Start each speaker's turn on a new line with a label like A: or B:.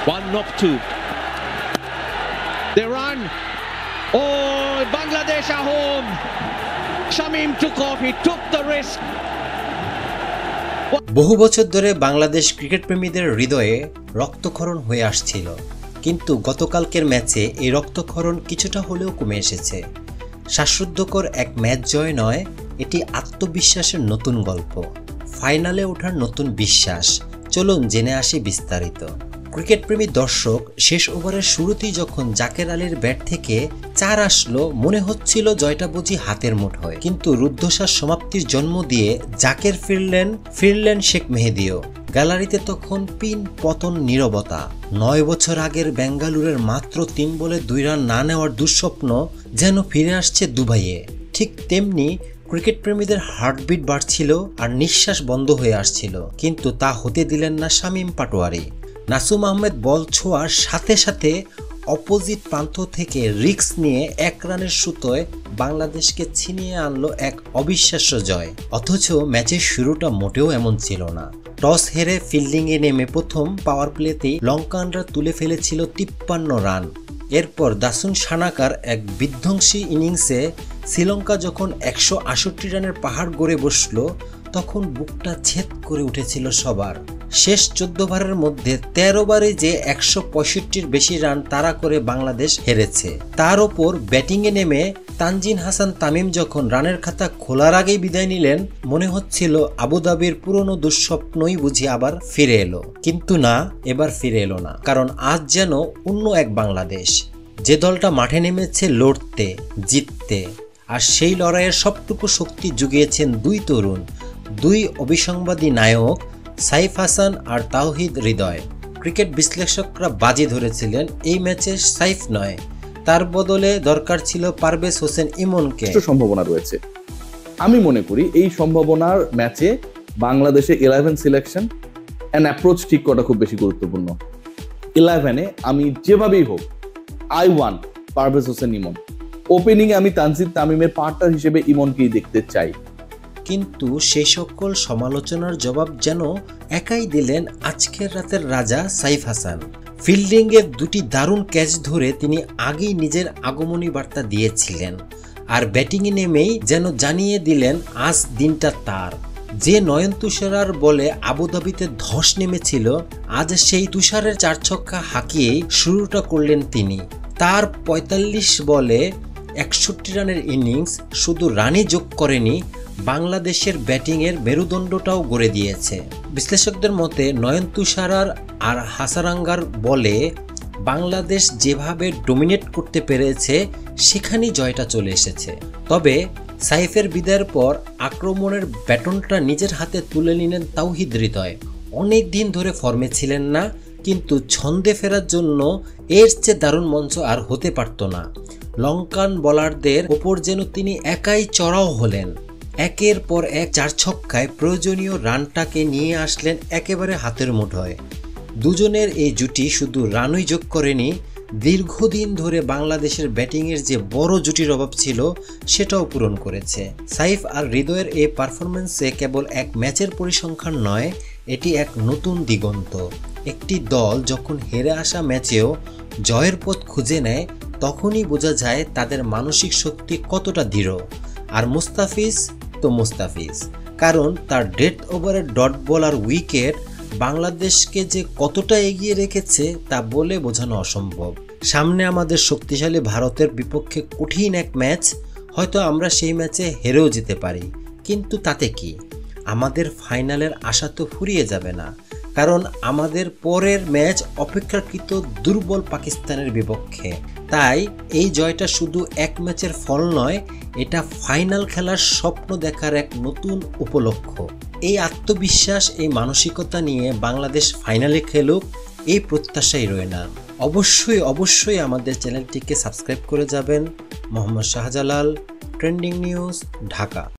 A: One knock two. They run. Oh, Bangladesh are home. Shamim took off. He took the risk.
B: বহু বছর ধরে Bangladesh cricket প্রেমীদের হৃদয়ে রক্তক্ষরণ হয়ে আসছিল, কিন্তু গতকালকের ম্যাচে এই রক্তক্ষরণ কিছুটা হলেও কমে এসেছে। শ্বাসরুদ্ধকর এক ম্যাচ জয় নয়, এটি আত্মবিশ্বাসের নতুন গল্প, ফাইনালে ওঠার নতুন বিশ্বাস। চলুন জেনে আসি বিস্তারিত। ক্রিকেট প্রেমী দর্শক, শেষ ওভারের শুরুতেই যখন জাকের আলীর ব্যাট থেকে 4 আসলো, মনে হচ্ছিল জয়টা বুঝি হাতের মুঠোয়। কিন্তু রুদ্ধশ্বাস সমাপ্তির জন্ম দিয়ে জাকের ফিরলেন শেখ মেহেদীও। গ্যালারিতে তখন পিন পতন নীরবতা। 9 বছর আগের বেঙ্গালুরের মাত্র 3 বলে 2 রান না নেওয়ার দুঃস্বপ্ন যেন ফিরে আসছে দুবাইয়ে। ঠিক তেমনি ক্রিকেট প্রেমীদের হার্টবিট বাড়ছিল আর নিঃশ্বাস বন্ধ হয়ে আসছিল, কিন্তু তা হতে দিলেন না শামীম পাটোয়ারি। নাসুম আহমেদ বল ছোঁয়ার সাথে সাথে অপোজিট প্রান্ত থেকে রিস্ক নিয়ে 1 রানের সুতোয় বাংলাদেশকে ছিনিয়ে আনলো এক অবিশ্বাস্য জয়। অথচ ম্যাচের শুরুটা মোটেও এমন ছিল না। টস হেরে ফিল্ডিংয়ে নেমে প্রথম পাওয়ার প্লেতেই লঙ্কানরা তুলে ফেলেছিল 53 রান। এরপর দাসুন সানাকার এক বিধ্বংসী ইনিংসে শ্রীলঙ্কা যখন 168 রানের পাহাড় গড়ে বসল, তখন বুকটা ছেদ করে উঠেছিল সবার। শেষ 14 ওভারের মধ্যে 13 বারে যে 165-র বেশি রান তাড়া করে বাংলাদেশ হেরেছে। তার ওপর ব্যাটিংয়ে নেমে তানজিন হাসান তামিম যখন রানের খাতা খোলার আগেই বিদায় নিলেন, মনে হচ্ছিল আবুধাবির পুরনো দুঃস্বপ্নই বুঝি আবার ফিরে এলো। কিন্তু না, এবার ফিরে এলো না, কারণ আজ যেন অন্য এক বাংলাদেশ, যে দলটা মাঠে নেমেছে লড়তে, জিততে। আর সেই লড়াইয়ের সবটুকু শক্তি জুগিয়েছেন 2 তরুণ, 2 অবিসংবাদী নায়ক, সাইফ হাসান আর তাওহিদ হৃদয়। ক্রিকেট বিশ্লেষকরা বাজি ধরেছিলেন এই ম্যাচে সাইফ নয়, তার বদলে দরকার ছিল পারভেজ হোসেন ইমনকে।
C: সম্ভাবনা রয়েছে। আমি মনে করি এই সম্ভাবনার ম্যাচে বাংলাদেশে 11 সিলেকশন এন্ড অ্যাপ্রোচ ঠিক করাটা খুব বেশি গুরুত্বপূর্ণ। 11-এ আমি যেভাবেই হোক, I want Parvez Hossain Emon. Opening এ আমি তানজিদ তামিমের পার্টনার হিসেবে ইমনকেই দেখতে চাই।
B: কিন্তু সেই সকল সমালোচনার জবাব যেন একাই দিলেন আজকের রাতের রাজা সাইফ হাসান। ফিল্ডিংয়ে 2টি দারুণ ক্যাচ ধরে তিনি আগেই নিজের আগমনী বার্তা দিয়েছিলেন, আর ব্যাটিংয়ে নেমেই যেন জানিয়ে দিলেন আজ দিনটা তার। যে নয়ন তুষারার বলে আবুধাবিতে ধস নেমেছিল, আজ সেই তুষারের 4 ছক্কা হাঁকিয়েই শুরুটা করলেন তিনি। তার 45 বলে 61 রানের ইনিংস শুধু রানই যোগ করেনি, বাংলাদেশের ব্যাটিংয়ের মেরুদণ্ডটাও গড়ে দিয়েছে। বিশ্লেষকদের মতে নয়ন তুষারার আর হাসারাঙ্গার বলে বাংলাদেশ যেভাবে ডমিনেট করতে পেরেছে, সেখানেই জয়টা চলে এসেছে। তবে সাইফের বিদায়ের পর আক্রমণের ব্যাটনটা নিজের হাতে তুলে নিলেন তাওহিদ হৃদয়। অনেক দিন ধরে ফর্মে ছিলেন না, কিন্তু ছন্দে ফেরার জন্য এর চেয়ে দারুণ মঞ্চ আর হতে পারত না। লঙ্কান বোলারদের ওপর যেন তিনি একাই চড়াও হলেন। একের পর এক 4 ছক্কায় প্রয়োজনীয় রানটাকে নিয়ে আসলেন একেবারে হাতের মুঠোয়। দুজনের এই জুটি শুধু রানই যোগ করেনি, দীর্ঘদিন ধরে বাংলাদেশের ব্যাটিংয়ের যে বড় জুটির অভাব ছিল, সেটাও পূরণ করেছে। সাইফ আর হৃদয়ের এই পারফরমেন্সে কেবল এক ম্যাচের পরিসংখ্যান নয়, এটি এক নতুন দিগন্ত। একটি দল যখন হেরে আসা ম্যাচেও জয়ের পথ খুঁজে নেয়, তখনই বোঝা যায় তাদের মানসিক শক্তি কতটা দৃঢ়। আর মুস্তাফিজ তো মুস্তাফিজ, কারণ তার ডেথ ওভারের ডট বল আর উইকেট বাংলাদেশকে যে কতটা এগিয়ে রেখেছে তা বলে বোঝানো অসম্ভব। সামনে আমাদের শক্তিশালী ভারতের বিপক্ষে কঠিন এক ম্যাচ, হয়তো আমরা সেই ম্যাচে হেরেও যেতে পারি, কিন্তু তাতে কি, আমাদের ফাইনালের আশা তো ফুরিয়ে যাবে না। কারণ আমাদের পরের ম্যাচ অপেক্ষাকৃত দুর্বল পাকিস্তানের বিপক্ষে। তাই এই জয়টা শুধু এক ম্যাচের ফল নয়, এটা ফাইনাল খেলার স্বপ্ন দেখার এক নতুন উপলক্ষ। এই আত্মবিশ্বাস, এই মানসিকতা নিয়ে বাংলাদেশ ফাইনালে খেলুক, এই প্রত্যাশাই রইলাম। অবশ্যই আমাদের চ্যানেলটিকে সাবস্ক্রাইব করে যাবেন। Mohammad Shahjalal, trending news, Dhaka.